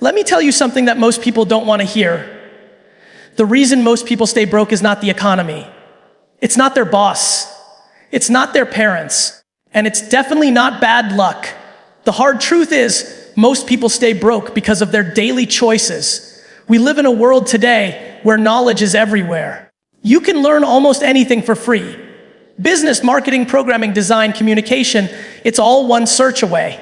Let me tell you something that most people don't want to hear. The reason most people stay broke is not the economy. It's not their boss. It's not their parents. And it's definitely not bad luck. The hard truth is, most people stay broke because of their daily choices. We live in a world today where knowledge is everywhere. You can learn almost anything for free. Business, marketing, programming, design, communication, it's all one search away.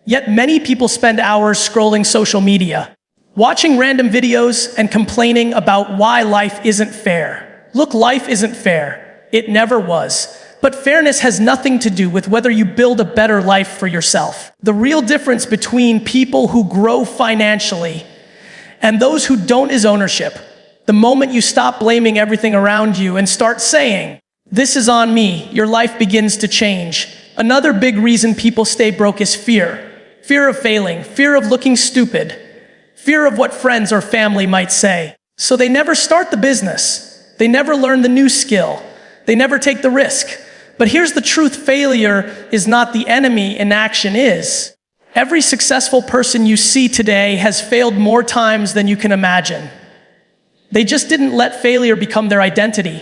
Yet many people spend hours scrolling social media, watching random videos and complaining about why life isn't fair. Look, life isn't fair. It never was. But fairness has nothing to do with whether you build a better life for yourself. The real difference between people who grow financially and those who don't is ownership. The moment you stop blaming everything around you and start saying, "This is on me," your life begins to change. Another big reason people stay broke is fear. Fear of failing, fear of looking stupid, fear of what friends or family might say. So they never start the business. They never learn the new skill. They never take the risk. But here's the truth: failure is not the enemy, inaction is. Every successful person you see today has failed more times than you can imagine. They just didn't let failure become their identity.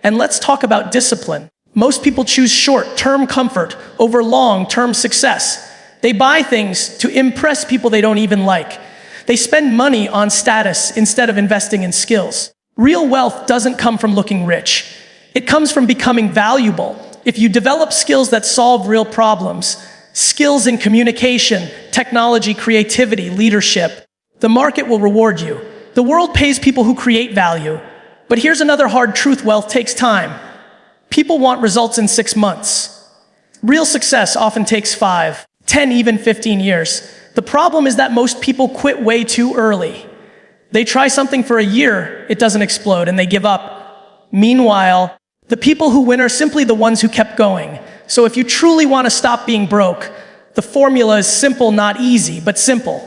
And let's talk about discipline. Most people choose short-term comfort over long-term success. They buy things to impress people they don't even like. They spend money on status instead of investing in skills. Real wealth doesn't come from looking rich. It comes from becoming valuable. If you develop skills that solve real problems, skills in communication, technology, creativity, leadership, the market will reward you. The world pays people who create value. But here's another hard truth: wealth takes time. People want results in 6 months. Real success often takes 5, 10, even 15 years. The problem is that most people quit way too early. They try something for a year, it doesn't explode, and they give up. Meanwhile, the people who win are simply the ones who kept going. So if you truly want to stop being broke, the formula is simple, not easy, but simple.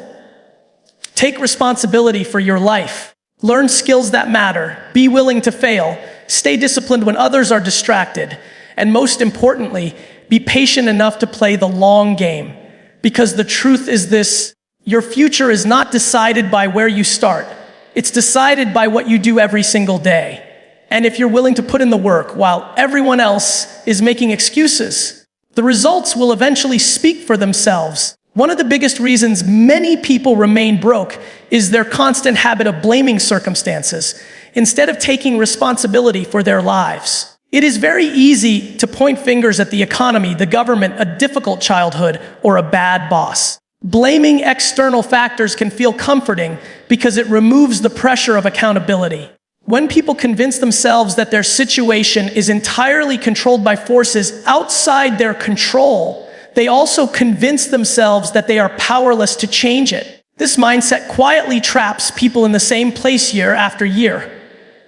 Take responsibility for your life. Learn skills that matter. Be willing to fail. Stay disciplined when others are distracted. And most importantly, be patient enough to play the long game. Because the truth is this: your future is not decided by where you start. It's decided by what you do every single day. And if you're willing to put in the work while everyone else is making excuses, the results will eventually speak for themselves. One of the biggest reasons many people remain broke is their constant habit of blaming circumstances instead of taking responsibility for their lives. It is very easy to point fingers at the economy, the government, a difficult childhood, or a bad boss. Blaming external factors can feel comforting because it removes the pressure of accountability. When people convince themselves that their situation is entirely controlled by forces outside their control, they also convince themselves that they are powerless to change it. This mindset quietly traps people in the same place year after year.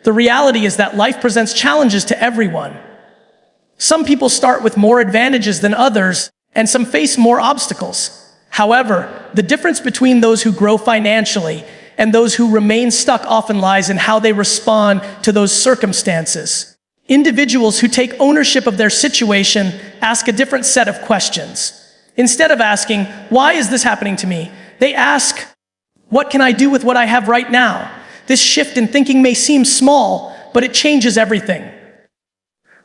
The reality is that life presents challenges to everyone. Some people start with more advantages than others, and some face more obstacles. However, the difference between those who grow financially and those who remain stuck often lies in how they respond to those circumstances. Individuals who take ownership of their situation ask a different set of questions. Instead of asking, "Why is this happening to me?" they ask, "What can I do with what I have right now?" This shift in thinking may seem small, but it changes everything.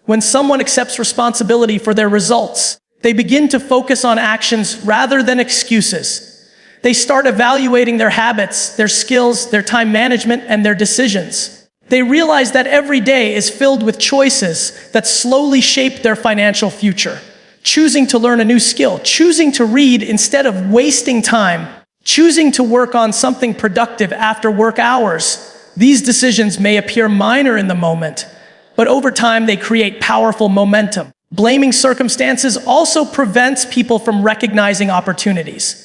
When someone accepts responsibility for their results, they begin to focus on actions rather than excuses. They start evaluating their habits, their skills, their time management, and their decisions. They realize that every day is filled with choices that slowly shape their financial future. Choosing to learn a new skill, choosing to read instead of wasting time, choosing to work on something productive after work hours. These decisions may appear minor in the moment, but over time they create powerful momentum. Blaming circumstances also prevents people from recognizing opportunities.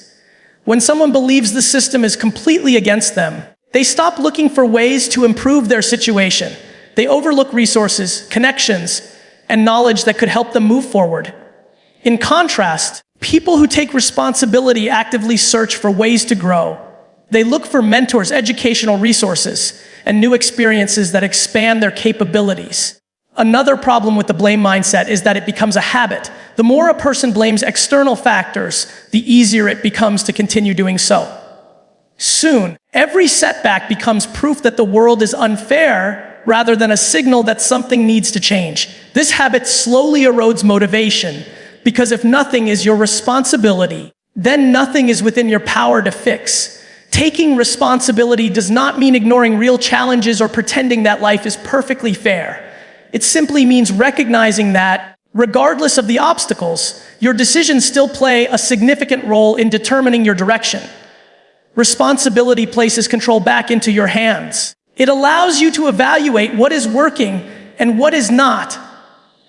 When someone believes the system is completely against them, they stop looking for ways to improve their situation. They overlook resources, connections, and knowledge that could help them move forward. In contrast, people who take responsibility actively search for ways to grow. They look for mentors, educational resources, and new experiences that expand their capabilities. Another problem with the blame mindset is that it becomes a habit. The more a person blames external factors, the easier it becomes to continue doing so. Soon, every setback becomes proof that the world is unfair rather than a signal that something needs to change. This habit slowly erodes motivation, because if nothing is your responsibility, then nothing is within your power to fix. Taking responsibility does not mean ignoring real challenges or pretending that life is perfectly fair. It simply means recognizing that, regardless of the obstacles, your decisions still play a significant role in determining your direction. Responsibility places control back into your hands. It allows you to evaluate what is working and what is not,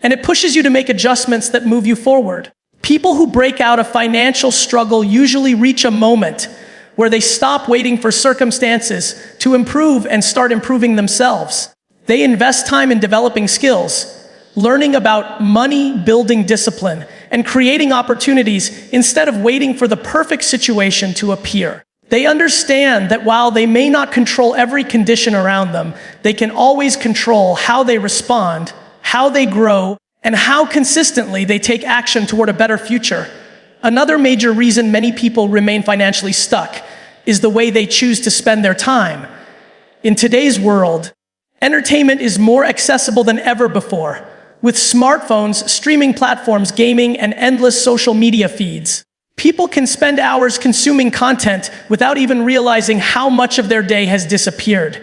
and it pushes you to make adjustments that move you forward. People who break out of financial struggle usually reach a moment where they stop waiting for circumstances to improve and start improving themselves. They invest time in developing skills, learning about money, building discipline, and creating opportunities instead of waiting for the perfect situation to appear. They understand that while they may not control every condition around them, they can always control how they respond, how they grow, and how consistently they take action toward a better future. Another major reason many people remain financially stuck is the way they choose to spend their time. In today's world, entertainment is more accessible than ever before, with smartphones, streaming platforms, gaming, and endless social media feeds. People can spend hours consuming content without even realizing how much of their day has disappeared.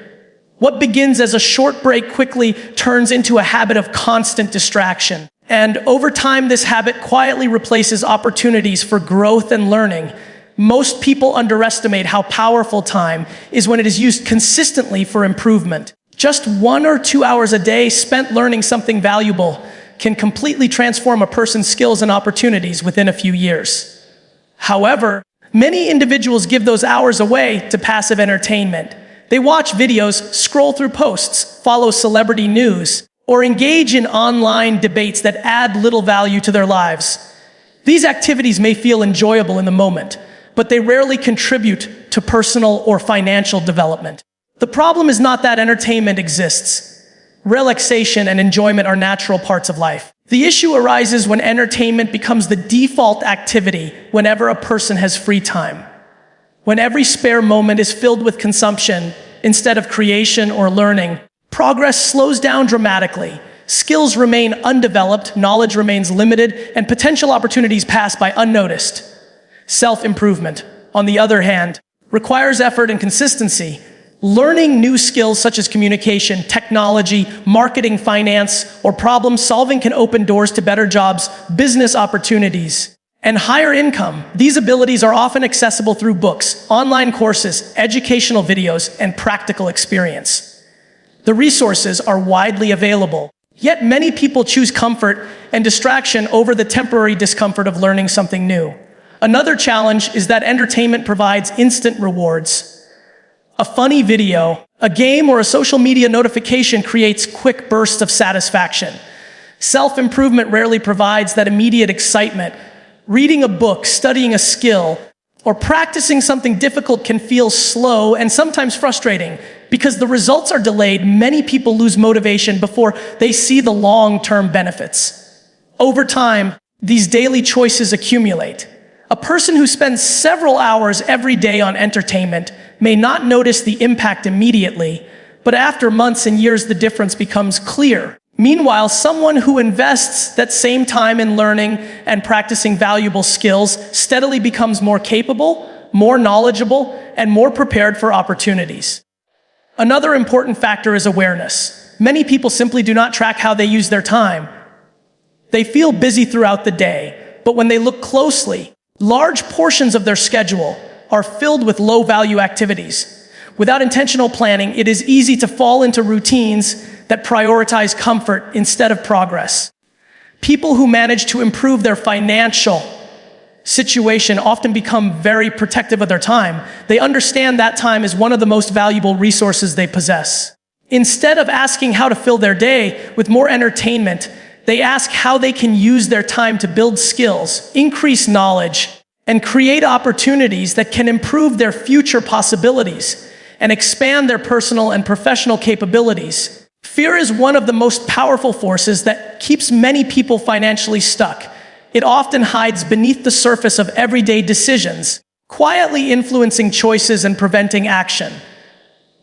What begins as a short break quickly turns into a habit of constant distraction. And over time, this habit quietly replaces opportunities for growth and learning. Most people underestimate how powerful time is when it is used consistently for improvement. Just 1 or 2 hours a day spent learning something valuable can completely transform a person's skills and opportunities within a few years. However, many individuals give those hours away to passive entertainment. They watch videos, scroll through posts, follow celebrity news, or engage in online debates that add little value to their lives. These activities may feel enjoyable in the moment, but they rarely contribute to personal or financial development. The problem is not that entertainment exists. Relaxation and enjoyment are natural parts of life. The issue arises when entertainment becomes the default activity whenever a person has free time. When every spare moment is filled with consumption instead of creation or learning, progress slows down dramatically. Skills remain undeveloped, knowledge remains limited, and potential opportunities pass by unnoticed. Self-improvement, on the other hand, requires effort and consistency. Learning new skills such as communication, technology, marketing, finance, or problem solving can open doors to better jobs, business opportunities, and higher income. These abilities are often accessible through books, online courses, educational videos, and practical experience. The resources are widely available, yet many people choose comfort and distraction over the temporary discomfort of learning something new. Another challenge is that entertainment provides instant rewards. A funny video, a game, or a social media notification creates quick bursts of satisfaction. Self-improvement rarely provides that immediate excitement. Reading a book, studying a skill, or practicing something difficult can feel slow and sometimes frustrating. Because the results are delayed, many people lose motivation before they see the long-term benefits. Over time, these daily choices accumulate. A person who spends several hours every day on entertainment may not notice the impact immediately, but after months and years, the difference becomes clear. Meanwhile, someone who invests that same time in learning and practicing valuable skills steadily becomes more capable, more knowledgeable, and more prepared for opportunities. Another important factor is awareness. Many people simply do not track how they use their time. They feel busy throughout the day, but when they look closely, large portions of their schedule are filled with low-value activities. Without intentional planning, it is easy to fall into routines that prioritize comfort instead of progress. People who manage to improve their financial situation often become very protective of their time. They understand that time is one of the most valuable resources they possess. Instead of asking how to fill their day with more entertainment, they ask how they can use their time to build skills, increase knowledge, and create opportunities that can improve their future possibilities and expand their personal and professional capabilities. Fear is one of the most powerful forces that keeps many people financially stuck. It often hides beneath the surface of everyday decisions, quietly influencing choices and preventing action.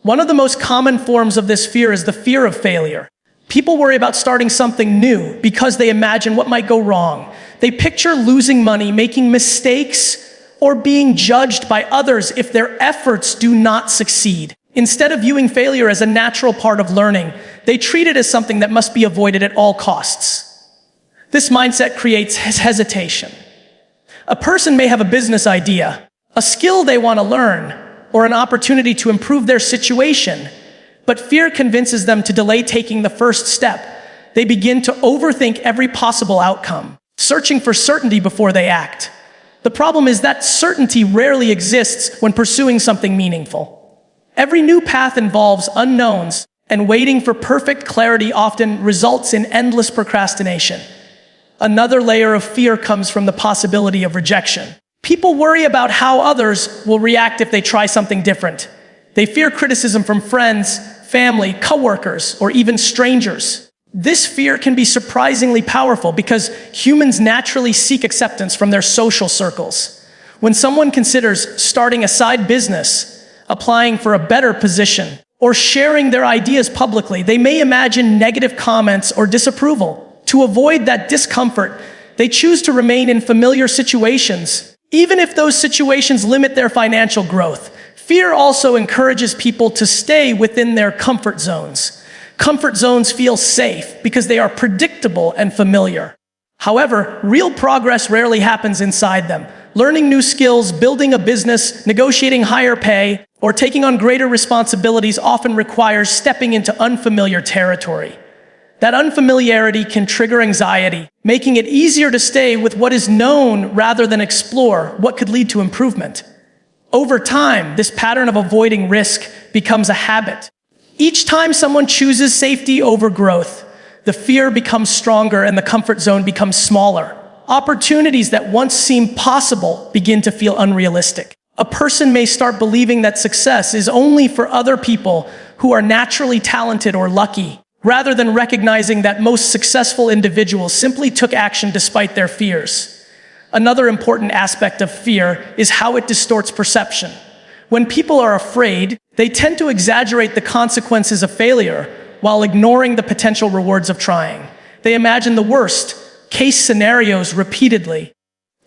One of the most common forms of this fear is the fear of failure. People worry about starting something new because they imagine what might go wrong. They picture losing money, making mistakes, or being judged by others if their efforts do not succeed. Instead of viewing failure as a natural part of learning, they treat it as something that must be avoided at all costs. This mindset creates hesitation. A person may have a business idea, a skill they want to learn, or an opportunity to improve their situation, but fear convinces them to delay taking the first step. They begin to overthink every possible outcome, searching for certainty before they act. The problem is that certainty rarely exists when pursuing something meaningful. Every new path involves unknowns, and waiting for perfect clarity often results in endless procrastination. Another layer of fear comes from the possibility of rejection. People worry about how others will react if they try something different. They fear criticism from friends, family, coworkers, or even strangers. This fear can be surprisingly powerful because humans naturally seek acceptance from their social circles. When someone considers starting a side business, applying for a better position, or sharing their ideas publicly, they may imagine negative comments or disapproval. To avoid that discomfort, they choose to remain in familiar situations, even if those situations limit their financial growth. Fear also encourages people to stay within their comfort zones. Comfort zones feel safe because they are predictable and familiar. However, real progress rarely happens inside them. Learning new skills, building a business, negotiating higher pay, or taking on greater responsibilities often requires stepping into unfamiliar territory. That unfamiliarity can trigger anxiety, making it easier to stay with what is known rather than explore what could lead to improvement. Over time, this pattern of avoiding risk becomes a habit. Each time someone chooses safety over growth, the fear becomes stronger and the comfort zone becomes smaller. Opportunities that once seemed possible begin to feel unrealistic. A person may start believing that success is only for other people who are naturally talented or lucky, rather than recognizing that most successful individuals simply took action despite their fears. Another important aspect of fear is how it distorts perception. When people are afraid, they tend to exaggerate the consequences of failure while ignoring the potential rewards of trying. They imagine the worst-case scenarios repeatedly,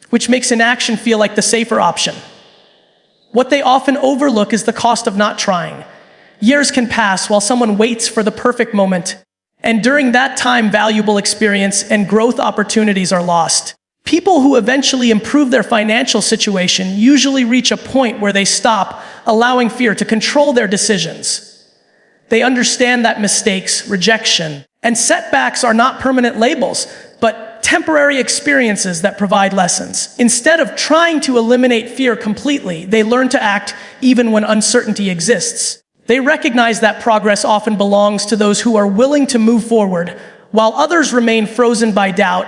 which makes inaction feel like the safer option. What they often overlook is the cost of not trying. Years can pass while someone waits for the perfect moment, and during that time, valuable experience and growth opportunities are lost. People who eventually improve their financial situation usually reach a point where they stop allowing fear to control their decisions. They understand that mistakes, rejection, and setbacks are not permanent labels, but temporary experiences that provide lessons. Instead of trying to eliminate fear completely, they learn to act even when uncertainty exists. They recognize that progress often belongs to those who are willing to move forward, while others remain frozen by doubt,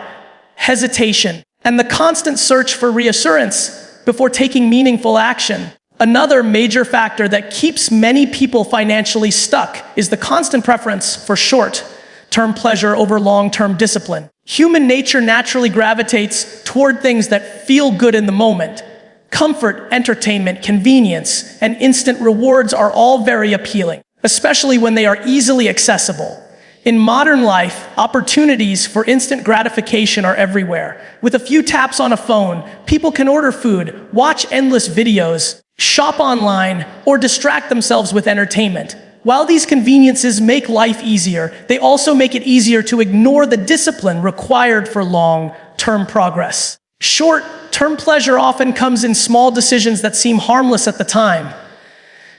hesitation, and the constant search for reassurance before taking meaningful action. Another major factor that keeps many people financially stuck is the constant preference for short-term pleasure over long-term discipline. Human nature naturally gravitates toward things that feel good in the moment. Comfort, entertainment, convenience, and instant rewards are all very appealing, especially when they are easily accessible. In modern life, opportunities for instant gratification are everywhere. With a few taps on a phone, people can order food, watch endless videos, shop online, or distract themselves with entertainment. While these conveniences make life easier, they also make it easier to ignore the discipline required for long-term progress. Short-term pleasure often comes in small decisions that seem harmless at the time.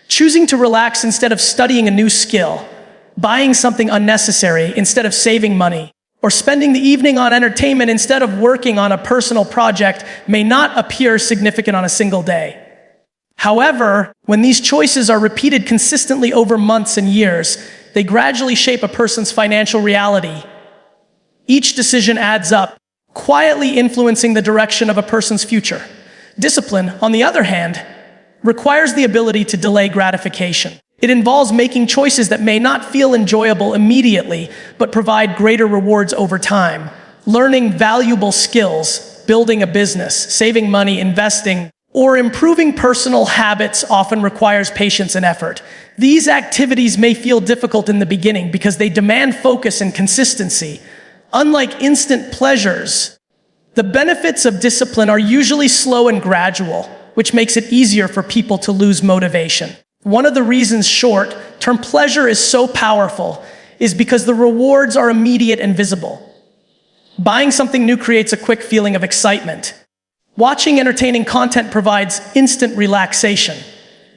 Choosing to relax instead of studying a new skill, buying something unnecessary instead of saving money, or spending the evening on entertainment instead of working on a personal project may not appear significant on a single day. However, when these choices are repeated consistently over months and years, they gradually shape a person's financial reality. Each decision adds up, quietly influencing the direction of a person's future. Discipline, on the other hand, requires the ability to delay gratification. It involves making choices that may not feel enjoyable immediately, but provide greater rewards over time. Learning valuable skills, building a business, saving money, investing, or improving personal habits often requires patience and effort. These activities may feel difficult in the beginning because they demand focus and consistency. Unlike instant pleasures, the benefits of discipline are usually slow and gradual, which makes it easier for people to lose motivation. One of the reasons short-term pleasure is so powerful is because the rewards are immediate and visible. Buying something new creates a quick feeling of excitement. Watching entertaining content provides instant relaxation.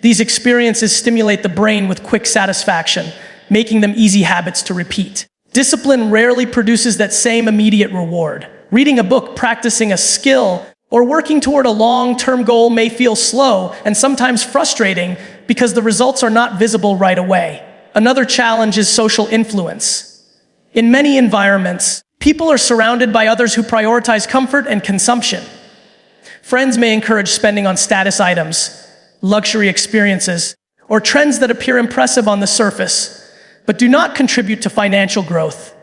These experiences stimulate the brain with quick satisfaction, making them easy habits to repeat. Discipline rarely produces that same immediate reward. Reading a book, practicing a skill, or working toward a long-term goal may feel slow and sometimes frustrating because the results are not visible right away. Another challenge is social influence. In many environments, people are surrounded by others who prioritize comfort and consumption. Friends may encourage spending on status items, luxury experiences, or trends that appear impressive on the surface, but do not contribute to financial growth.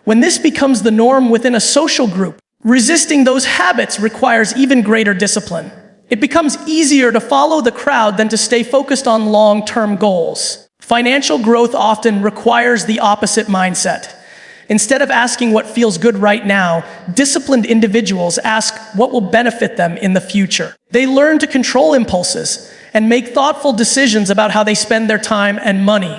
When this becomes the norm within a social group, resisting those habits requires even greater discipline. It becomes easier to follow the crowd than to stay focused on long-term goals. Financial growth often requires the opposite mindset. Instead of asking what feels good right now, disciplined individuals ask what will benefit them in the future. They learn to control impulses and make thoughtful decisions about how they spend their time and money.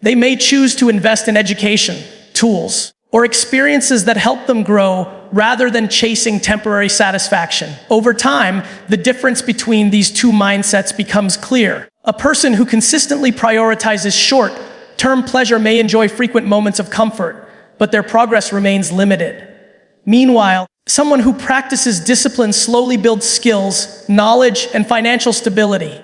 They may choose to invest in education, tools, or experiences that help them grow rather than chasing temporary satisfaction. Over time, the difference between these two mindsets becomes clear. A person who consistently prioritizes short-term pleasure may enjoy frequent moments of comfort, but their progress remains limited. Meanwhile, someone who practices discipline slowly builds skills, knowledge, and financial stability.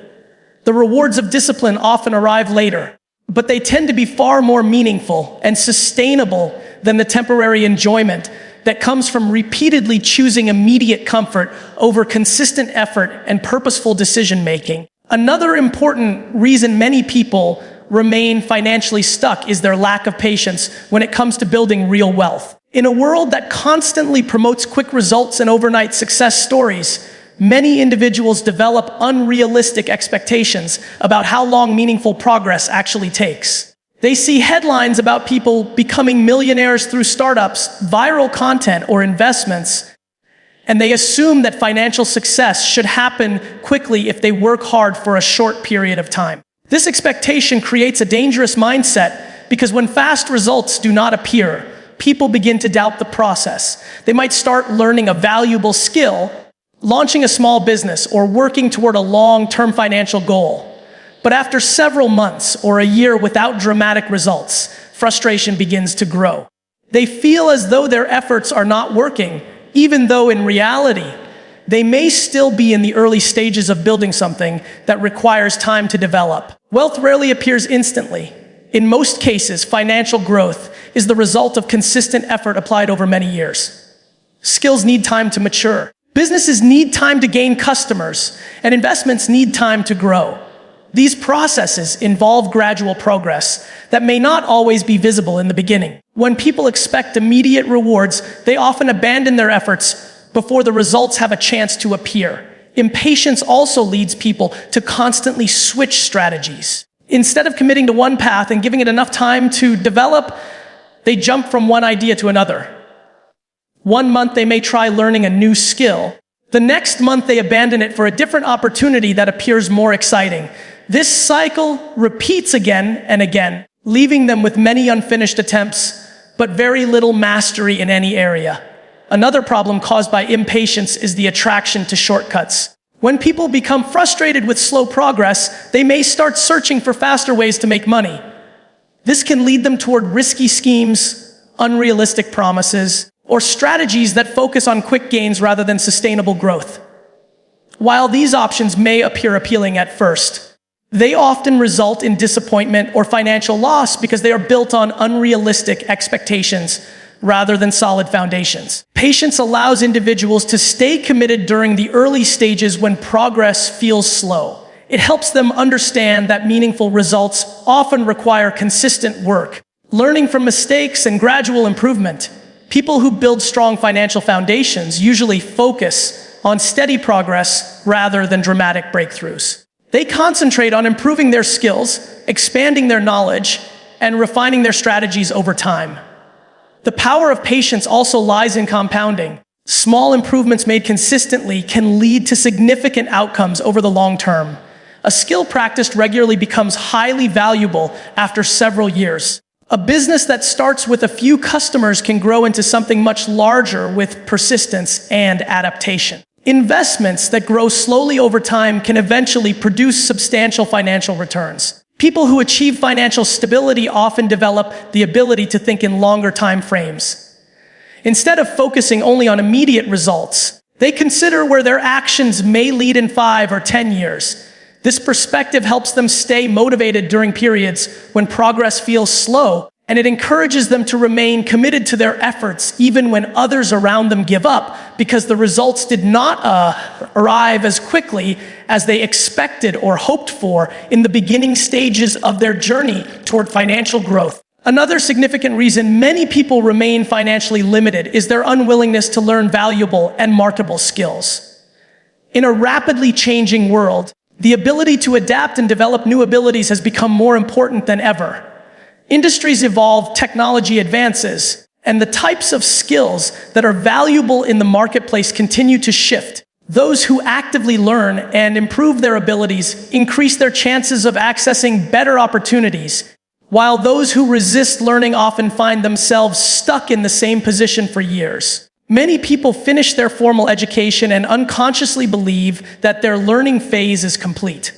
The rewards of discipline often arrive later, but they tend to be far more meaningful and sustainable than the temporary enjoyment that comes from repeatedly choosing immediate comfort over consistent effort and purposeful decision-making. Another important reason many people remain financially stuck is their lack of patience when it comes to building real wealth. In a world that constantly promotes quick results and overnight success stories, many individuals develop unrealistic expectations about how long meaningful progress actually takes. They see headlines about people becoming millionaires through startups, viral content, or investments, and they assume that financial success should happen quickly if they work hard for a short period of time. This expectation creates a dangerous mindset because when fast results do not appear, people begin to doubt the process. They might start learning a valuable skill, launching a small business, or working toward a long-term financial goal. But after several months or a year without dramatic results, frustration begins to grow. They feel as though their efforts are not working, even though in reality, they may still be in the early stages of building something that requires time to develop. Wealth rarely appears instantly. In most cases, financial growth is the result of consistent effort applied over many years. Skills need time to mature. Businesses need time to gain customers, and investments need time to grow. These processes involve gradual progress that may not always be visible in the beginning. When people expect immediate rewards, they often abandon their efforts before the results have a chance to appear. Impatience also leads people to constantly switch strategies. Instead of committing to one path and giving it enough time to develop, they jump from one idea to another. One month they may try learning a new skill. The next month they abandon it for a different opportunity that appears more exciting. This cycle repeats again and again, leaving them with many unfinished attempts, but very little mastery in any area. Another problem caused by impatience is the attraction to shortcuts. When people become frustrated with slow progress, they may start searching for faster ways to make money. This can lead them toward risky schemes, unrealistic promises, or strategies that focus on quick gains rather than sustainable growth. While these options may appear appealing at first, they often result in disappointment or financial loss because they are built on unrealistic expectations rather than solid foundations. Patience allows individuals to stay committed during the early stages when progress feels slow. It helps them understand that meaningful results often require consistent work, learning from mistakes, and gradual improvement. People who build strong financial foundations usually focus on steady progress rather than dramatic breakthroughs. They concentrate on improving their skills, expanding their knowledge, and refining their strategies over time. The power of patience also lies in compounding. Small improvements made consistently can lead to significant outcomes over the long term. A skill practiced regularly becomes highly valuable after several years. A business that starts with a few customers can grow into something much larger with persistence and adaptation. Investments that grow slowly over time can eventually produce substantial financial returns. People who achieve financial stability often develop the ability to think in longer time frames. Instead of focusing only on immediate results, they consider where their actions may lead in 5 or 10 years. This perspective helps them stay motivated during periods when progress feels slow, and it encourages them to remain committed to their efforts even when others around them give up because the results did not arrive as quickly as they expected or hoped for in the beginning stages of their journey toward financial growth. Another significant reason many people remain financially limited is their unwillingness to learn valuable and marketable skills. In a rapidly changing world, the ability to adapt and develop new abilities has become more important than ever. Industries evolve, technology advances, and the types of skills that are valuable in the marketplace continue to shift. Those who actively learn and improve their abilities increase their chances of accessing better opportunities, while those who resist learning often find themselves stuck in the same position for years. Many people finish their formal education and unconsciously believe that their learning phase is complete.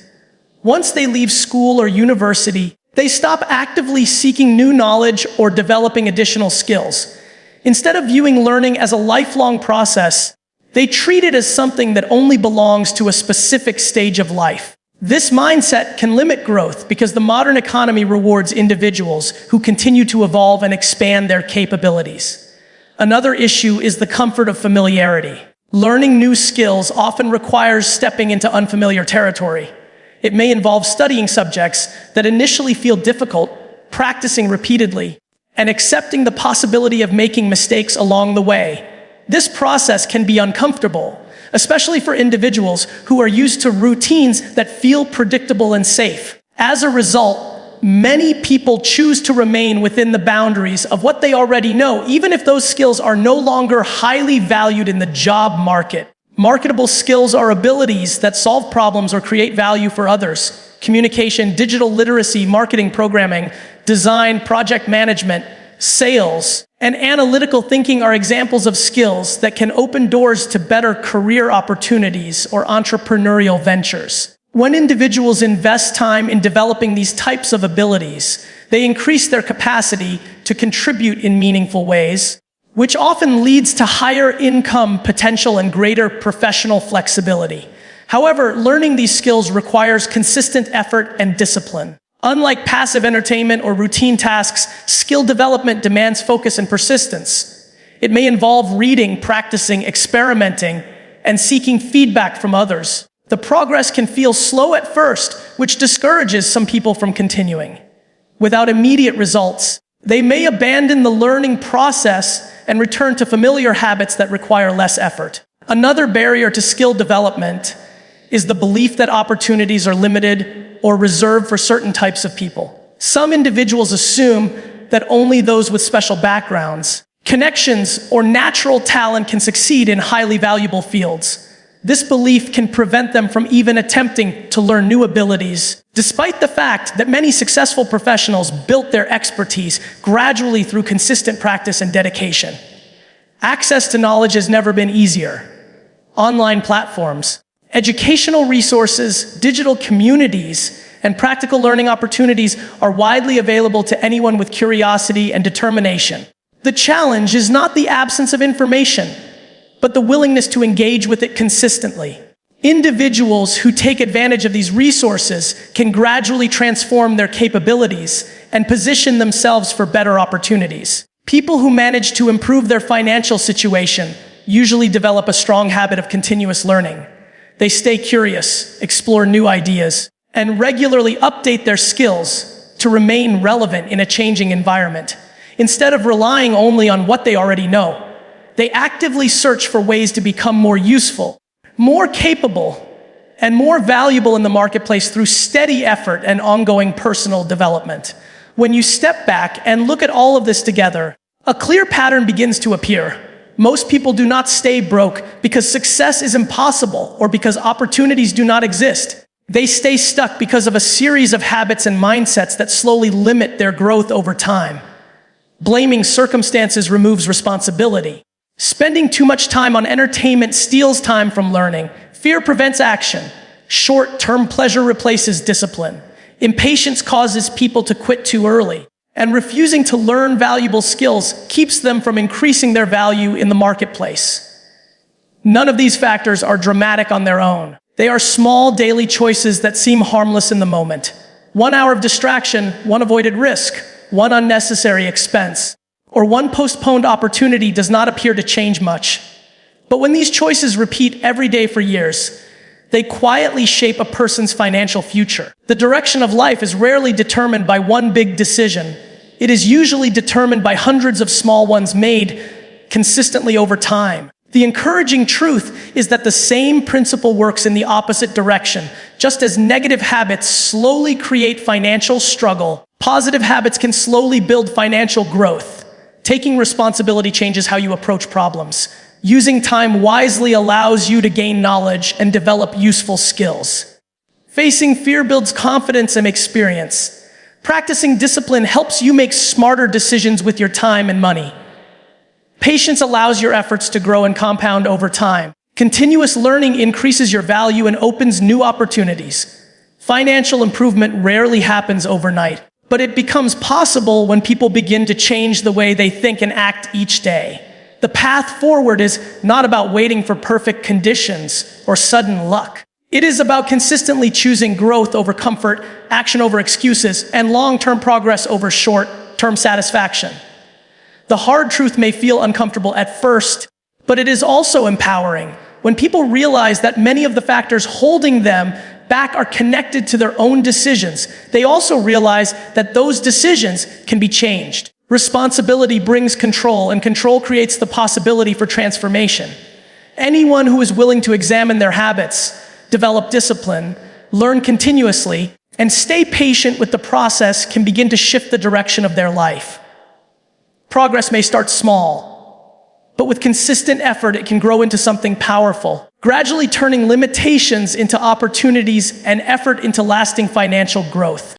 Once they leave school or university, they stop actively seeking new knowledge or developing additional skills. Instead of viewing learning as a lifelong process, they treat it as something that only belongs to a specific stage of life. This mindset can limit growth because the modern economy rewards individuals who continue to evolve and expand their capabilities. Another issue is the comfort of familiarity. Learning new skills often requires stepping into unfamiliar territory. It may involve studying subjects that initially feel difficult, practicing repeatedly, and accepting the possibility of making mistakes along the way. This process can be uncomfortable, especially for individuals who are used to routines that feel predictable and safe. As a result, many people choose to remain within the boundaries of what they already know, even if those skills are no longer highly valued in the job market. Marketable skills are abilities that solve problems or create value for others. Communication, digital literacy, marketing, programming, design, project management, sales, and analytical thinking are examples of skills that can open doors to better career opportunities or entrepreneurial ventures. When individuals invest time in developing these types of abilities, they increase their capacity to contribute in meaningful ways, which often leads to higher income potential and greater professional flexibility. However, learning these skills requires consistent effort and discipline. Unlike passive entertainment or routine tasks, skill development demands focus and persistence. It may involve reading, practicing, experimenting, and seeking feedback from others. The progress can feel slow at first, which discourages some people from continuing. Without immediate results, they may abandon the learning process and return to familiar habits that require less effort. Another barrier to skill development is the belief that opportunities are limited or reserved for certain types of people. Some individuals assume that only those with special backgrounds, connections, or natural talent can succeed in highly valuable fields. This belief can prevent them from even attempting to learn new abilities, despite the fact that many successful professionals built their expertise gradually through consistent practice and dedication. Access to knowledge has never been easier. Online platforms, educational resources, digital communities, and practical learning opportunities are widely available to anyone with curiosity and determination. The challenge is not the absence of information, but the willingness to engage with it consistently. Individuals who take advantage of these resources can gradually transform their capabilities and position themselves for better opportunities. People who manage to improve their financial situation usually develop a strong habit of continuous learning. They stay curious, explore new ideas, and regularly update their skills to remain relevant in a changing environment. Instead of relying only on what they already know, they actively search for ways to become more useful, more capable, and more valuable in the marketplace through steady effort and ongoing personal development. When you step back and look at all of this together, a clear pattern begins to appear. Most people do not stay broke because success is impossible or because opportunities do not exist. They stay stuck because of a series of habits and mindsets that slowly limit their growth over time. Blaming circumstances removes responsibility. Spending too much time on entertainment steals time from learning. Fear prevents action. Short-term pleasure replaces discipline. Impatience causes people to quit too early. And refusing to learn valuable skills keeps them from increasing their value in the marketplace. None of these factors are dramatic on their own. They are small daily choices that seem harmless in the moment. 1 hour of distraction, 1 avoided risk, 1 unnecessary expense, or 1 postponed opportunity does not appear to change much. But when these choices repeat every day for years, they quietly shape a person's financial future. The direction of life is rarely determined by one big decision. It is usually determined by hundreds of small ones made consistently over time. The encouraging truth is that the same principle works in the opposite direction. Just as negative habits slowly create financial struggle, positive habits can slowly build financial growth. Taking responsibility changes how you approach problems. Using time wisely allows you to gain knowledge and develop useful skills. Facing fear builds confidence and experience. Practicing discipline helps you make smarter decisions with your time and money. Patience allows your efforts to grow and compound over time. Continuous learning increases your value and opens new opportunities. Financial improvement rarely happens overnight, but it becomes possible when people begin to change the way they think and act each day. The path forward is not about waiting for perfect conditions or sudden luck. It is about consistently choosing growth over comfort, action over excuses, and long-term progress over short-term satisfaction. The hard truth may feel uncomfortable at first, but it is also empowering. When people realize that many of the factors holding them back are connected to their own decisions, they also realize that those decisions can be changed. Responsibility brings control, and control creates the possibility for transformation. Anyone who is willing to examine their habits, develop discipline, learn continuously, and stay patient with the process can begin to shift the direction of their life. Progress may start small, but with consistent effort, it can grow into something powerful, gradually turning limitations into opportunities and effort into lasting financial growth.